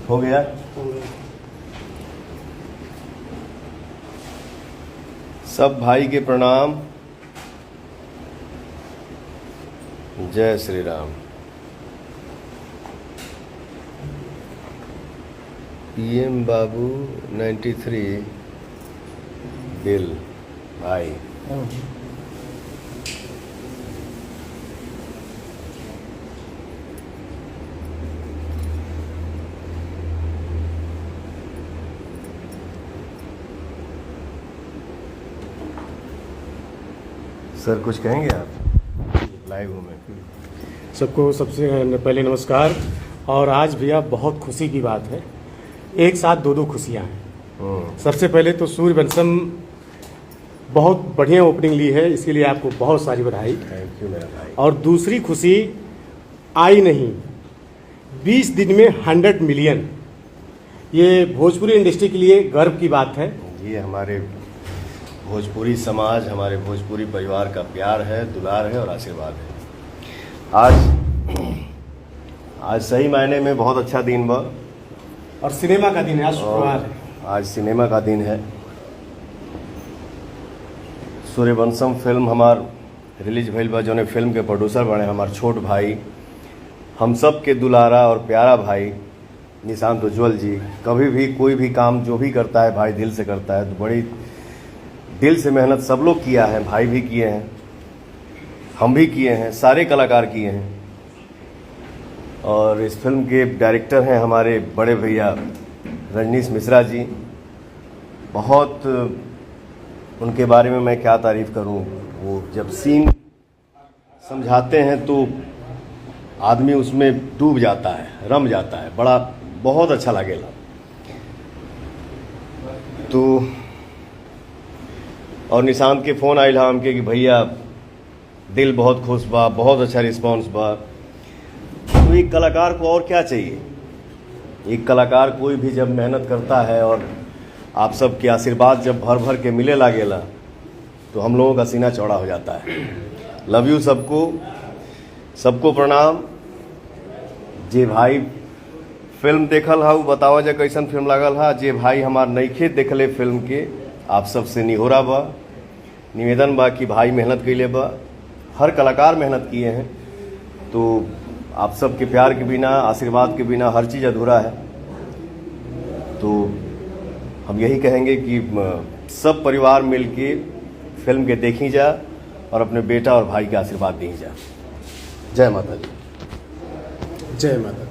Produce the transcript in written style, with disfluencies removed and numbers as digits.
हो गया। सब भाई के प्रणाम। जय श्री राम। पीएम बाबू 93 दिल भाई। सर कुछ कहेंगे आप? लाइव हूँ मैं। सबको सबसे पहले नमस्कार। और आज भैया बहुत खुशी की बात है, एक साथ दो खुशियाँ हैं। सबसे पहले तो सूर्यवंशम बहुत बढ़िया ओपनिंग ली है, इसके लिए आपको बहुत सारी बधाई। थैंक यू मेरा भाई। और दूसरी खुशी आई नहीं, 20 दिन में 100 मिलियन, ये भोजपुरी इंडस्ट्री के लिए गर्व की बात है। ये हमारे भोजपुरी समाज, हमारे भोजपुरी परिवार का प्यार है, दुलार है और आशीर्वाद है। आज सही मायने में बहुत अच्छा दिन बा। और सिनेमा का दिन है, आज शुक्रवार है। आज सिनेमा का दिन है। सूर्यवंशम फिल्म हमार रिलीज भइल बा, जौने फिल्म के प्रोड्यूसर बने हमार छोट भाई, हम सब के दुलारा और प्यारा भाई निशांत उज्ज्वल जी। कभी भी कोई भी काम जो भी करता है भाई दिल से करता है, तो बड़ी दिल से मेहनत सब लोग किया है, भाई भी किए हैं, हम भी किए हैं, सारे कलाकार किए हैं। और इस फिल्म के डायरेक्टर हैं हमारे बड़े भैया रजनीश मिश्रा जी। बहुत उनके बारे में मैं क्या तारीफ़ करूं। वो जब सीन समझाते हैं तो आदमी उसमें डूब जाता है, रम जाता है, बड़ा बहुत अच्छा लगेगा। तो और निशांत के फ़ोन आयल हमके कि भैया दिल बहुत खुश बा, बहुत अच्छा रिस्पांस बा। तो एक कलाकार को और क्या चाहिए? एक कलाकार कोई भी जब मेहनत करता है और आप सब के आशीर्वाद जब भर भर के मिले लागेला, तो हम लोगों का सीना चौड़ा हो जाता है। लव यू सबको, सबको प्रणाम। जे भाई फिल्म देखल हा, बतावा जा कैसन फिल्म लागल हा। जे भाई हमार नइखे देखले फिल्म के, आप सबसे निहोरा बा, निवेदन बा कि भाई मेहनत कैले बा, हर कलाकार मेहनत किए हैं। तो आप सबके प्यार के बिना, आशीर्वाद के बिना हर चीज़ अधूरा है। तो हम यही कहेंगे कि सब परिवार मिलके फिल्म के देखी जा और अपने बेटा और भाई के आशीर्वाद दी जा। जय माता दी। जय माता दी।